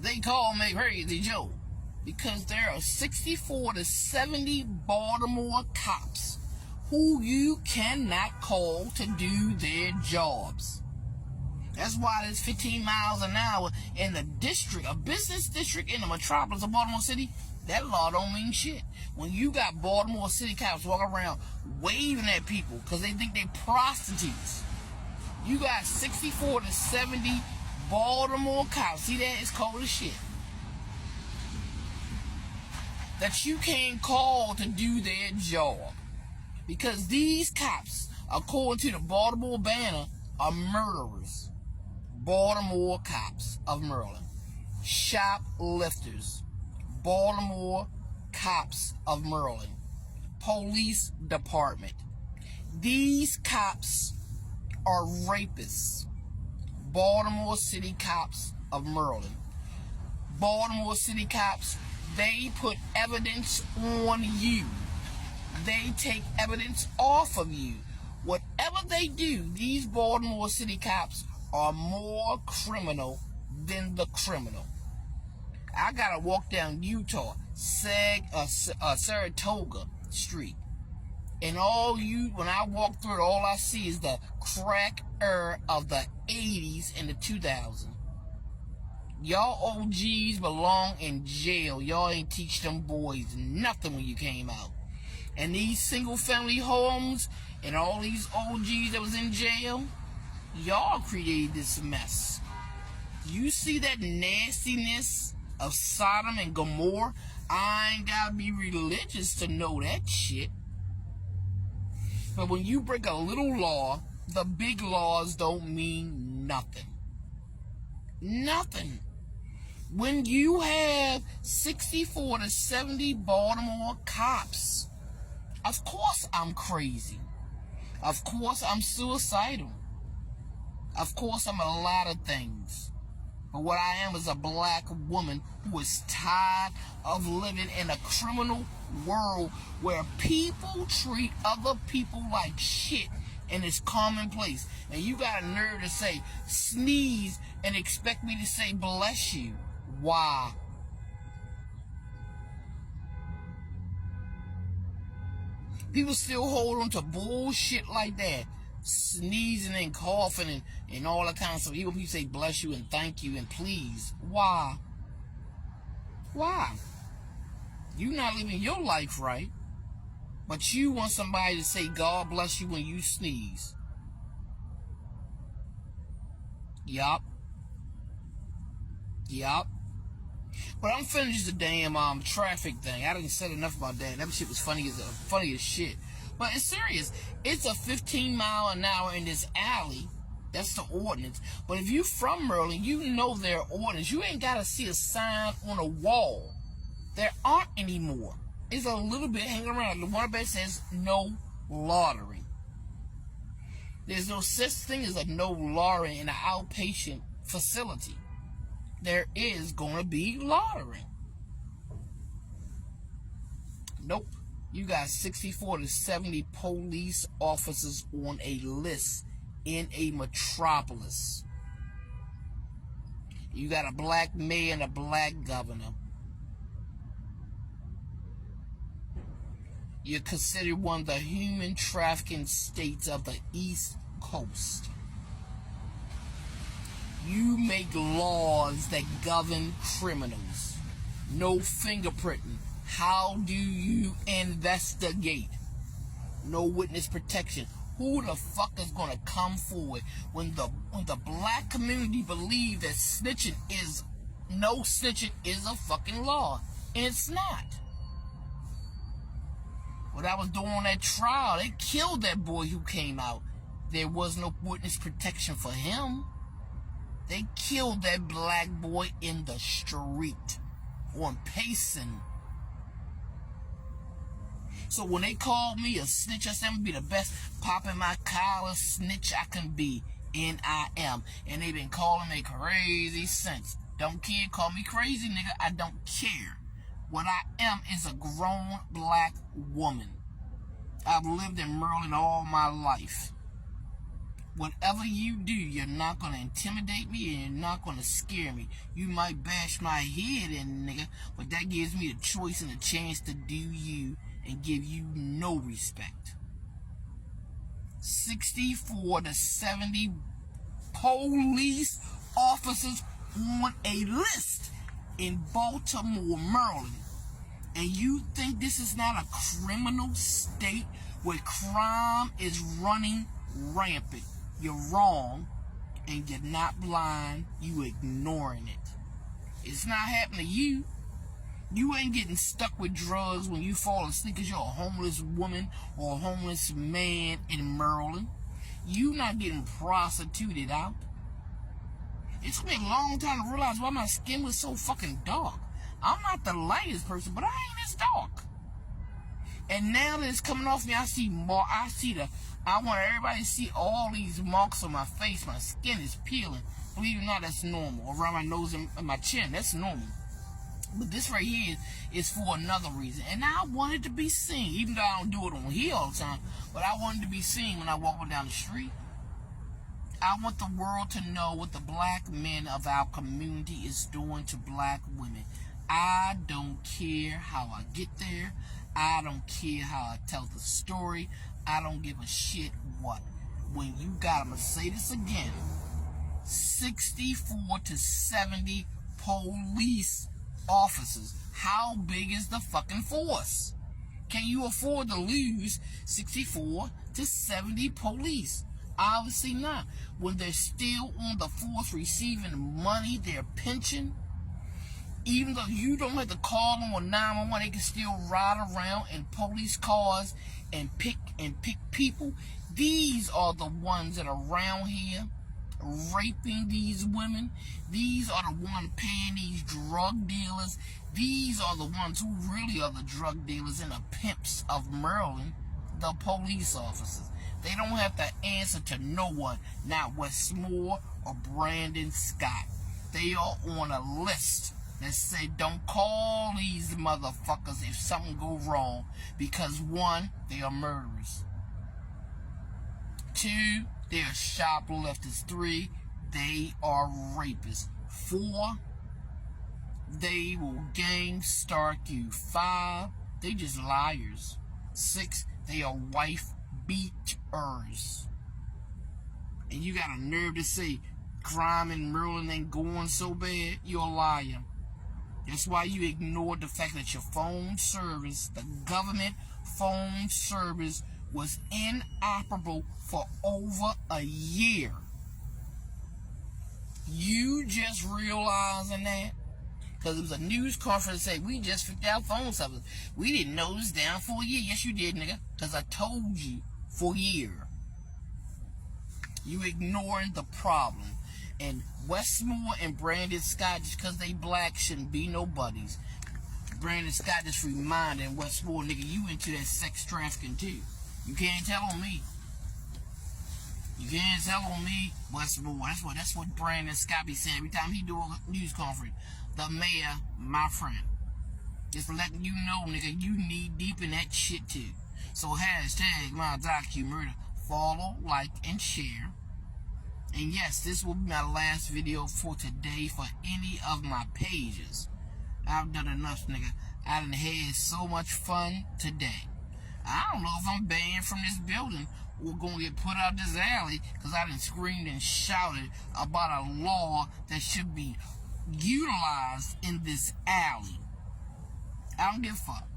They call me Crazy Joe because there are 64 to 70 Baltimore cops who you cannot call to do their jobs. That's why there's 15 miles an hour in the district, a business district in the metropolis of Baltimore City. That law don't mean shit. When you got Baltimore City cops walking around waving at people because they think they're prostitutes. You got 64 to 70 Baltimore cops. See that? It's cold as shit. That you can't call to do their job. Because these cops, according to the Baltimore Banner, are murderers. Baltimore cops of Maryland. Shoplifters. Baltimore cops of Maryland. Police department. These cops are rapists. Baltimore City cops of Maryland. Baltimore City cops, they put evidence on you. They take evidence off of you. Whatever they do, these Baltimore City cops are more criminal than the criminal. I gotta walk down Utah, Saratoga Street. And when I walk through it, all I see is the crack era of the 80s and the 2000s. Y'all OGs belong in jail. Y'all ain't teach them boys nothing when you came out. And these single family homes and all these OGs that was in jail, y'all created this mess. You see that nastiness of Sodom and Gomorrah? I ain't gotta be religious to know that shit. But when you break a little law, the big laws don't mean nothing. Nothing. When you have 64 to 70 Baltimore cops, of course I'm crazy. Of course I'm suicidal. Of course I'm a lot of things. But what I am is a black woman who is tired of living in a criminal world where people treat other people like shit and it's commonplace. And you got a nerve to say sneeze and expect me to say bless you. Why? People still hold on to bullshit like that. Sneezing and coughing and all that kind of stuff. Even people say bless you and thank you and please. Why? Why? You not living your life right. But you want somebody to say God bless you when you sneeze. Yup. But I'm finished the damn traffic thing. I didn't say enough about that. That shit was funny as shit. But it's serious. It's a 15 mile an hour in this alley. That's the ordinance. But if you from Maryland, you know their ordinance. You ain't got to see a sign on a wall. There aren't anymore. It's a little bit hanging around. The one that says no loitering. There's no such thing as a no loitering in an outpatient facility. There is going to be loitering. Nope. You got 64 to 70 police officers on a list in a metropolis. You got a black mayor and a black governor. You're considered one of the human trafficking states of the East Coast. You make laws that govern criminals. No fingerprinting. How do you investigate? No witness protection. Who the fuck is gonna come forward when the black community believe that no snitching is a fucking law? And it's not. When I was doing that trial, they killed that boy who came out. There was no witness protection for him. They killed that black boy in the street on Payson. So when they called me a snitch, I said I'm gonna be the best popping my collar snitch I can be. And I am. And they've been calling me crazy since. Don't care, call me crazy, nigga. I don't care. What I am is a grown black woman. I've lived in Maryland all my life. Whatever you do, you're not gonna intimidate me and you're not gonna scare me. You might bash my head in, nigga, but that gives me the choice and a chance to do you and give you no respect. 64 to 70 police officers on a list in Baltimore, Maryland. And you think this is not a criminal state where crime is running rampant? You're wrong, and you're not blind. You ignoring it. It's not happening to you. You ain't getting stuck with drugs when you fall asleep because you're a homeless woman or a homeless man in Maryland. You not getting prostituted out. It took me a long time to realize why my skin was so fucking dark. I'm not the lightest person, but I ain't this dark. And now that it's coming off me, I want everybody to see all these marks on my face. My skin is peeling. Believe it or not, that's normal. Around my nose and my chin, that's normal. But this right here is for another reason. And I wanted to be seen, even though I don't do it on here all the time. But I wanted to be seen when I walk down the street. I want the world to know what the black men of our community is doing to black women. I don't care how I get there. I don't care how I tell the story. I don't give a shit what. When you got, I'm going to say this again, 64 to 70 police officers. How big is the fucking force? Can you afford to lose 64 to 70 police? Obviously not. When they're still on the force receiving money, their pension, even though you don't have to call them on 911, they can still ride around in police cars and pick people. These are the ones that are around here raping these women. These are the ones paying these drug dealers. These are the ones who really are the drug dealers and the pimps of Maryland, the police officers. They don't have to answer to no one, not Westmore or Brandon Scott. They are on a list that say don't call these motherfuckers if something go wrong, because 1, they are murderers. 2, they are shoplifters. 3, they are rapists. 4, they will gang stalk you. 5, they just liars. 6, they are wife beaters. And you got a nerve to say crime in Maryland ain't going so bad? You're a liar. That's why you ignored the fact that your phone service, the government phone service, was inoperable for over a year. You just realizing that? Because it was a news conference that said, we just fixed our phone service. We didn't know it was down for a year. Yes, you did, nigga. Because I told you for a year. You ignoring the problem. And Westmore and Brandon Scott, just because they black, shouldn't be no buddies. Brandon Scott just reminding Westmore, nigga, you into that sex trafficking too. You can't tell on me. You can't tell on me, Westmore. That's what Brandon Scott be saying every time he do a news conference. The mayor, my friend. Just letting you know, nigga, you knee deep in that shit too. So hashtag my docu-murder. Follow, like, and share. And yes, this will be my last video for today for any of my pages. I've done enough, nigga. I done had so much fun today. I don't know if I'm banned from this building or gonna get put out this alley because I done screamed and shouted about a law that should be utilized in this alley. I don't give a fuck.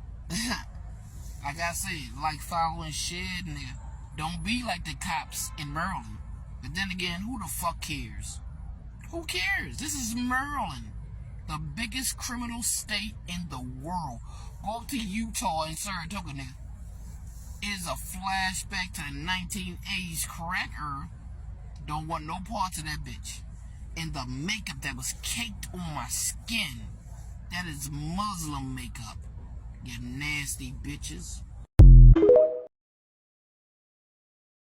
Like I said, like, follow, and share, nigga. Don't be like the cops in Maryland. But then again, who the fuck cares? Who cares? This is Maryland, the biggest criminal state in the world. Go up to Utah and Saratoga, nigga. It is a flashback to the 1980s crack era. Don't want no parts of that bitch. And the makeup that was caked on my skin, that is Muslim makeup. You nasty bitches.